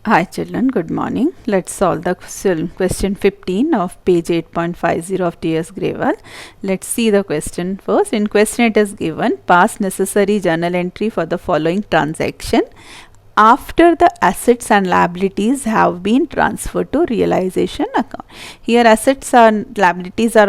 Hi children, good morning. Let's solve the question 15 of page 8.50 of TS Grewal. Let's see the question first. In question it is given pass necessary journal entry for the following transaction after the assets and liabilities have been transferred to realization account. Here assets and liabilities are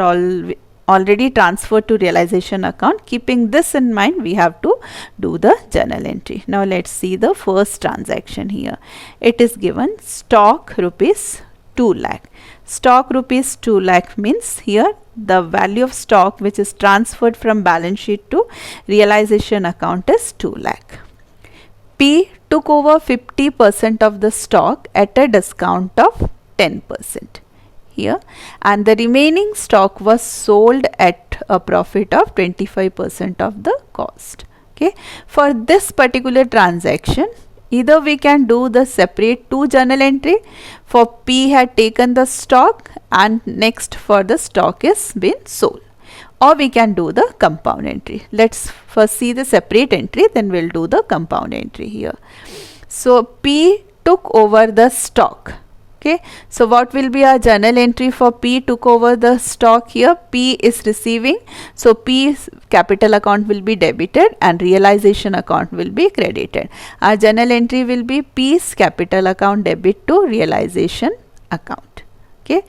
already transferred to realization account. Keeping this in mind, we have to do the journal entry. Now let's see the first transaction here. It is given stock rupees 2 lakh. Stock rupees 2 lakh means here the value of stock which is transferred from balance sheet to realization account is 2 lakh. P took over 50% of the stock at a discount of 10% here, and the remaining stock was sold at a profit of 25% of the cost. Okay, for this particular transaction, either we can do the separate two journal entry for P had taken the stock and next for the stock is been sold, or we can do the compound entry. Let's first see the separate entry, then we'll do the compound entry here. So P took over the stock. Okay, so what will be our journal entry for P took over the stock here? P is receiving, so P's capital account will be debited and realization account will be credited. Our journal entry will be P's capital account debit to realization account. Okay,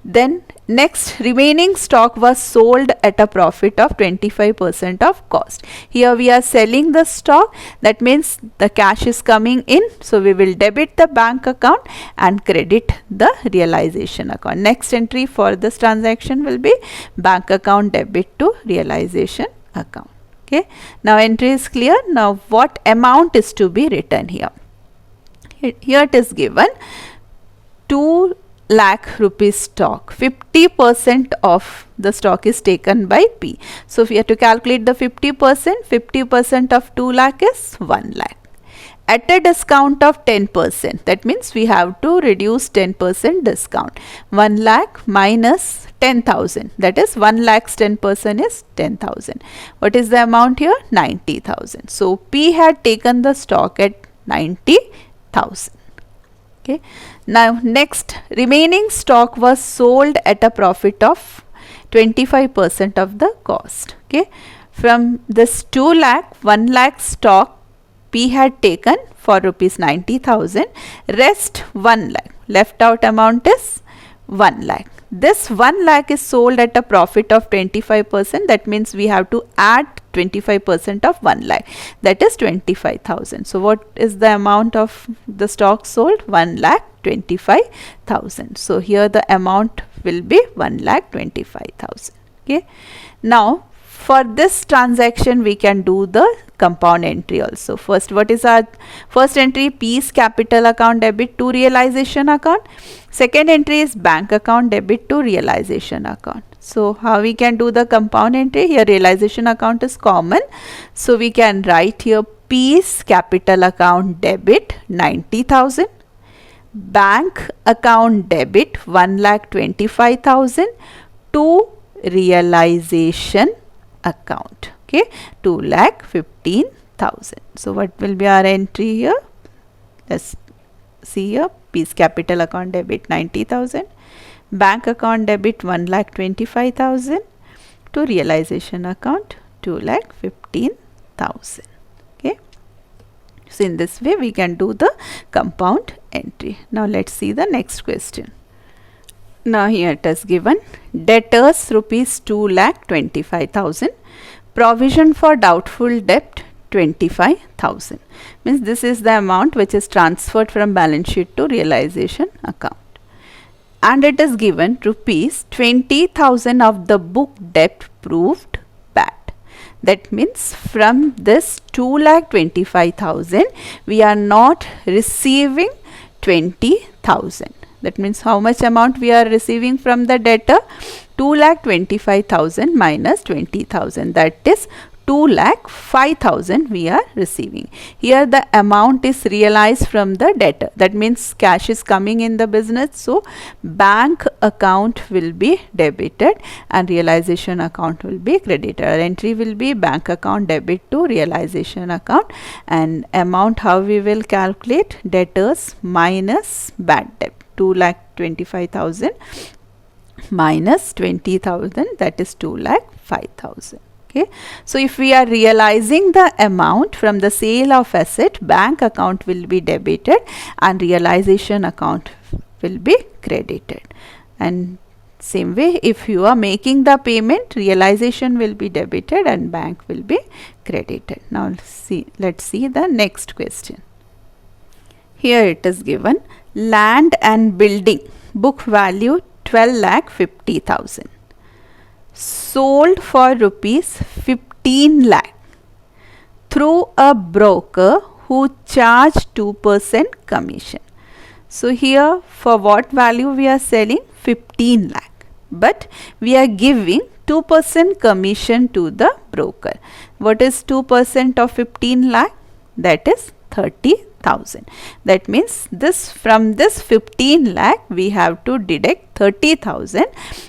then next remaining stock was sold at a profit of 25% of cost. Here we are selling the stock, that means the cash is coming in, so we will debit the bank account and credit the realization account. Next entry for this transaction will be bank account debit to realization account. Okay, now entry is clear. Now what amount is to be written here? Here it is given 2 lakh rupees stock. 50% of the stock is taken by P. So if we have to calculate the 50%, 50% of 2 lakh is 1 lakh. At a discount of 10%, that means we have to reduce 10% discount. 1 lakh minus 10,000, that is 1 lakh's 10% is 10,000. What is the amount here? 90,000. So P had taken the stock at 90,000. Okay, now next remaining stock was sold at a profit of 25% of the cost. Okay, from this 2 lakh, 1 lakh stock P had taken for rupees 90,000, rest 1 lakh, left out amount is 1 lakh. This 1 lakh is sold at a profit of 25%, that means we have to add 25% of 1 lakh, that is 25,000. So what is the amount of the stock sold? 1 lakh 25,000. So here the amount will be 1 lakh 25,000. Okay, now for this transaction we can do the compound entry also. First, what is our first entry? P's capital account debit to realization account. Second entry is bank account debit to realization account. So how we can do the compound entry? Here realization account is common, so we can write here P's capital account debit 90,000, bank account debit 1,25,000 to realization account. Okay, 2,15,000. So what will be our entry here? Let's see here. P's capital account debit 90,000, bank account debit 1,25,000 to realization account 2,15,000. Okay, so in this way we can do the compound entry. Now let's see the next question. Now here it is given debtors rupees 2,25,000, provision for doubtful debt 25,000, means this is the amount which is transferred from balance sheet to realization account, and it is given rupees 20,000 of the book debt proved bad. That means from this 2,25,000 we are not receiving 20,000. That means how much amount we are receiving from the debtor? 2,25,000 minus 20,000, that is 2,05,000 we are receiving. Here the amount is realized from the debtor. That means cash is coming in the business. So bank account will be debited and realization account will be credited. Our entry will be bank account debit to realization account, and amount how we will calculate: debtors minus bad debt. 2,25,000 minus 20,000, that is 2,05,000. Okay, so if we are realizing the amount from the sale of asset, bank account will be debited and realization account will be credited. And same way, if you are making the payment, realization will be debited and bank will be credited. Now let's see the next question. Here it is given: land and building, book value 12,50,000, sold for rupees 15 lakh through a broker who charged 2% commission. So here for what value we are selling? 15 lakh, but we are giving 2% commission to the broker. What is 2% of 15 lakh? That is 30,000. That means from this 15 lakh we have to deduct 30,000,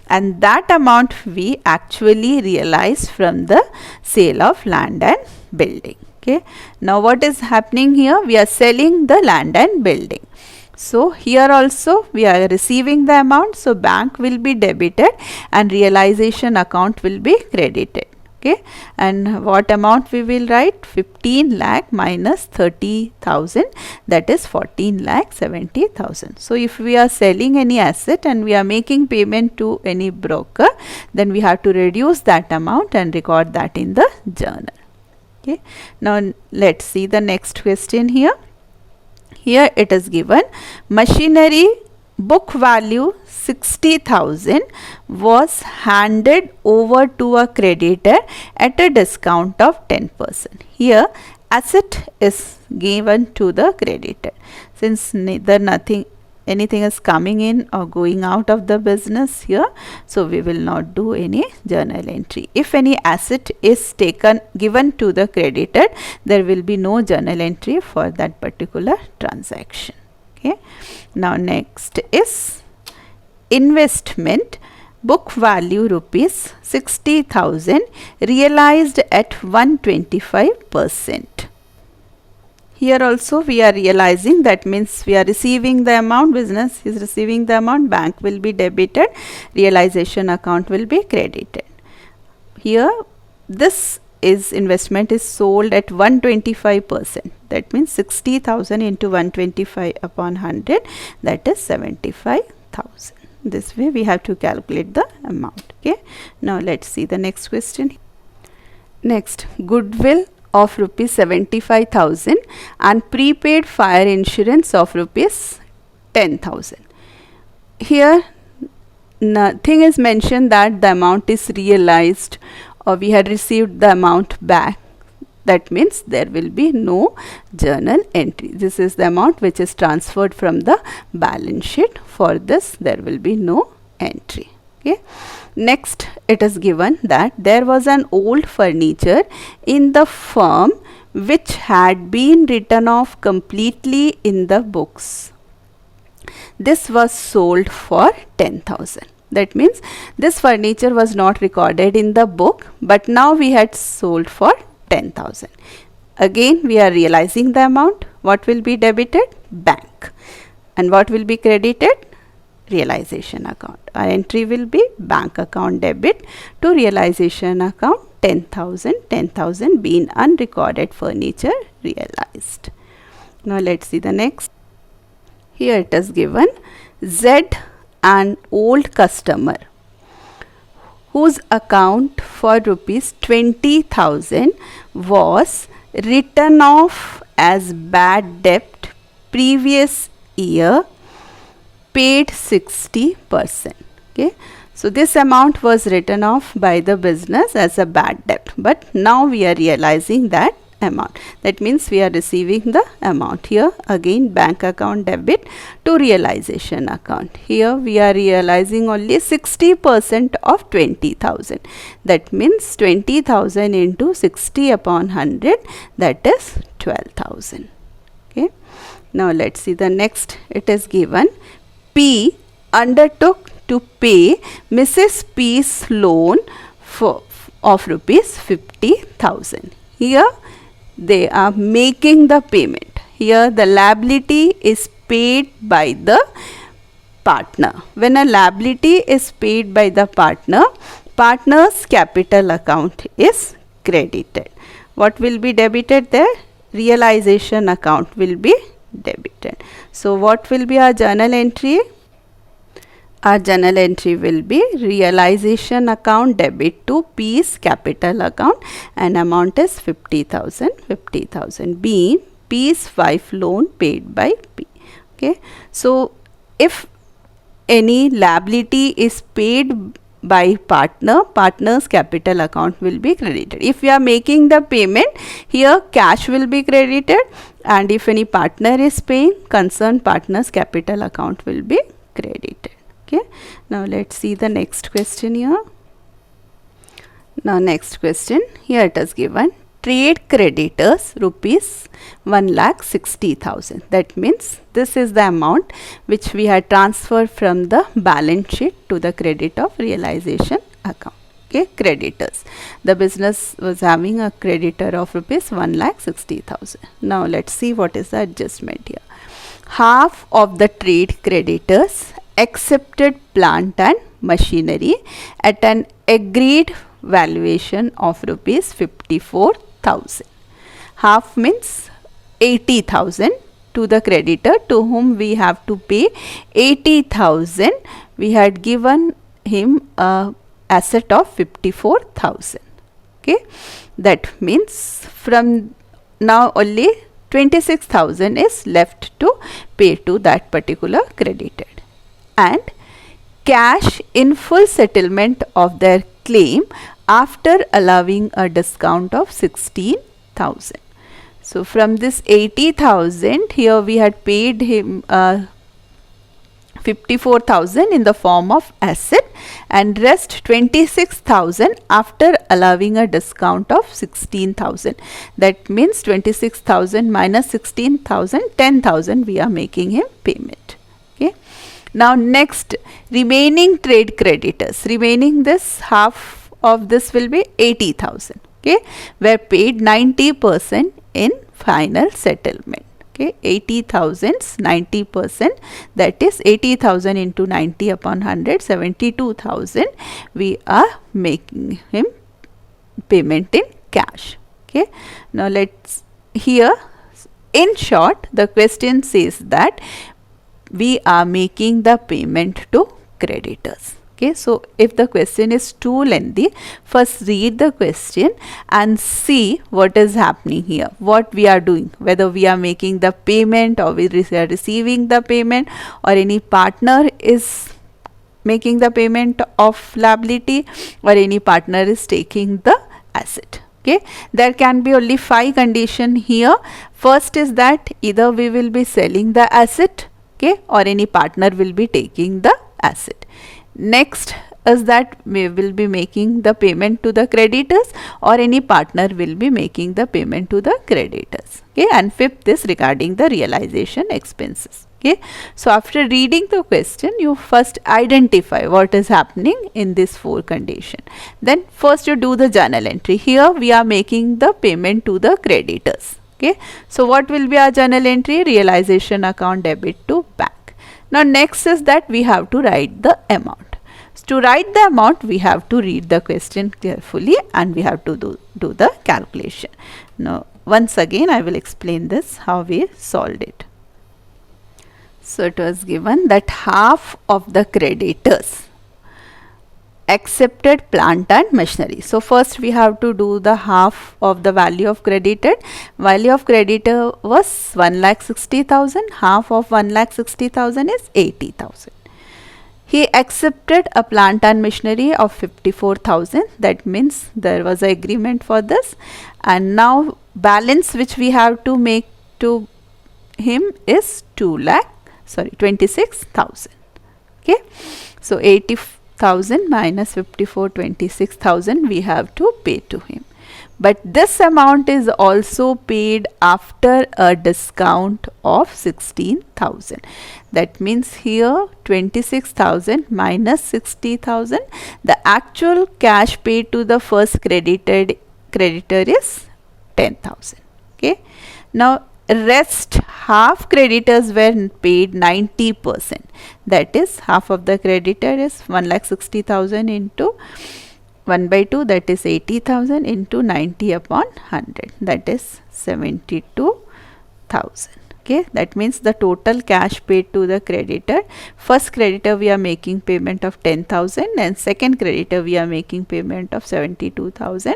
and that amount we actually realize from the sale of land and building. Okay. Now what is happening here? We are selling the land and building. So here also we are receiving the amount, so bank will be debited and realization account will be credited. Okay, and what amount we will write? 15 lakh minus 30,000, that is 14,70,000. So if we are selling any asset and we are making payment to any broker, then we have to reduce that amount and record that in the journal. Okay, now let's see the next question here. Here it is given: machinery book value 60,000 was handed over to a creditor at a discount of 10%. Here asset is given to the creditor. Since neither anything is coming in or going out of the business here, so we will not do any journal entry. If any asset is given to the creditor, there will be no journal entry for that particular transaction. Okay. Now next is investment, book value rupees 60,000, realized at 125%. Here also we are realizing, that means we are receiving the amount, business is receiving the amount, bank will be debited, realization account will be credited. Here this investment is sold at 125%. That means 60,000 into 125 upon 100, that is 75,000. This way we have to calculate the amount. Okay. Now let's see the next question. Next, goodwill of rupees 75,000 and prepaid fire insurance of rupees 10,000. Here nothing is mentioned that the amount is realized or we had received the amount back. That means there will be no journal entry. This is the amount which is transferred from the balance sheet. For this there will be no entry. Okay. Next it is given that there was an old furniture in the firm which had been written off completely in the books. This was sold for 10,000. That means this furniture was not recorded in the book, but now we had sold for 10,000. Again we are realizing the amount. What will be debited? Bank. And what will be credited? Realization account. Our entry will be bank account debit to realization account 10,000. 10,000 being unrecorded furniture realized. Now let's see the next. Here it is given: Z, an old customer whose account for rupees 20,000 was written off as bad debt previous year, paid 60%. Okay. So this amount was written off by the business as a bad debt, but now we are realizing that amount. That means we are receiving the amount. Here again bank account debit to realization account. Here we are realizing only 60% of 20,000. That means 20,000 into 60 upon 100, that is 12,000. Okay. Now let's see the next. It is given P undertook to pay Mrs. P's loan of rupees 50,000. Here they are making the payment. Here the liability is paid by the partner. When a liability is paid by the partner, partner's capital account is credited. What will be debited there? Realization account will be debited. So what will be our journal entry? Our journal entry will be realization account debit to P's capital account, and amount is 50,000. 50,000 being P's wife loan paid by P. Okay. So if any liability is paid by partner, partner's capital account will be credited. If we are making the payment, here cash will be credited, and if any partner is paying, concerned partner's capital account will be credited. Okay. Now let's see the next question here. Now next question, here it is given trade creditors rupees 1,60,000. That means this is the amount which we had transferred from the balance sheet to the credit of realization account. Okay, creditors. The business was having a creditor of rupees 1,60,000. Now let's see what is the adjustment here. Half of the trade creditors accepted plant and machinery at an agreed valuation of rupees 54,000. Half means 80,000 to the creditor to whom we have to pay 80,000. We had given him a asset of 54,000. Okay, that means from now only 26,000 is left to pay to that particular creditor, and cash in full settlement of their claim after allowing a discount of 16,000. So from this 80,000, here we had paid him 54,000 in the form of asset, and rest 26,000 after allowing a discount of 16,000. That means 26,000 minus 16,000, 10,000 we are making him payment. Okay. Now next, remaining trade creditors. Remaining this, half of this will be 80,000. Okay, were paid 90% in final settlement. Okay, 80,000 90%, that is 80,000 into 90 upon 100, 72,000 we are making him payment in cash. Okay, now let's, here in short the question says that we are making the payment to creditors. Okay, so if the question is too lengthy, first read the question and see what is happening here, what we are doing, whether we are making the payment or we are receiving the payment, or any partner is making the payment of liability, or any partner is taking the asset. Okay, there can be only 5 conditions here. First is that either we will be selling the asset, okay, or any partner will be taking the asset. Next is that we will be making the payment to the creditors, or any partner will be making the payment to the creditors. Okay, and fifth is regarding the realization expenses. Okay, so after reading the question, you first identify what is happening in this 4 condition. Then first you do the journal entry. Here we are making the payment to the creditors. Okay, so what will be our journal entry? Realization account debit to bank. Now next is that we have to write the amount. So to write the amount, we have to read the question carefully and we have to do the calculation. Now once again I will explain this, how we solved it. So it was given that half of the creditors accepted plant and machinery. So first we have to do the half of the value of credited. Value of creditor was 1,60,000. Half of 1,60,000 is 80,000. He accepted a plant and machinery of 54,000. That means there was an agreement for this, and now balance which we have to make to him is 26,000. Okay, so 80,000 minus 54, 26,000 we have to pay to him. But this amount is also paid after a discount of 16,000. That means here 26,000 minus 60,000, the actual cash paid to the first creditor is 10,000. Okay, now rest half creditors were paid 90%. That is, half of the creditor is 1,60,000 into 1 by 2, that is 80,000 into 90 upon 100, that is 72,000. Okay, that means the total cash paid to the creditor, first creditor we are making payment of 10,000 and second creditor we are making payment of 72,000.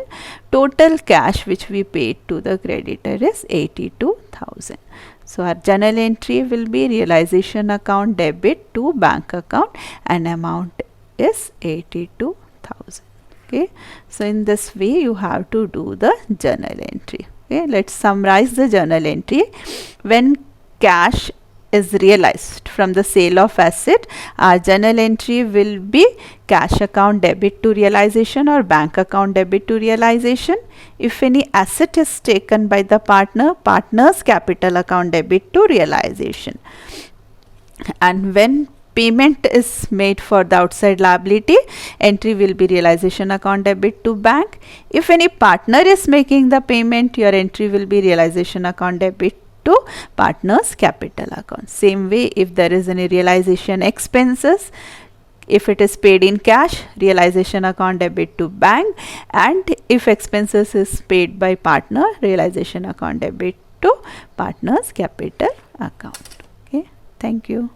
Total cash which we paid to the creditor is 82,000. So our journal entry will be realization account debit to bank account and amount is 82,000. Okay, so in this way you have to do the journal entry. Okay, let's summarize the journal entry. When cash is realized from the sale of asset, our journal entry will be cash account debit to realization or bank account debit to realization. If any asset is taken by the partner, partner's capital account debit to realization. And when payment is made for the outside liability, entry will be realization account debit to bank. If any partner is making the payment, your entry will be realization account debit to partner's capital account. Same way, if there is any realization expenses, if it is paid in cash, realization account debit to bank, and if expenses is paid by partner, realization account debit to partner's capital account. Okay, thank you.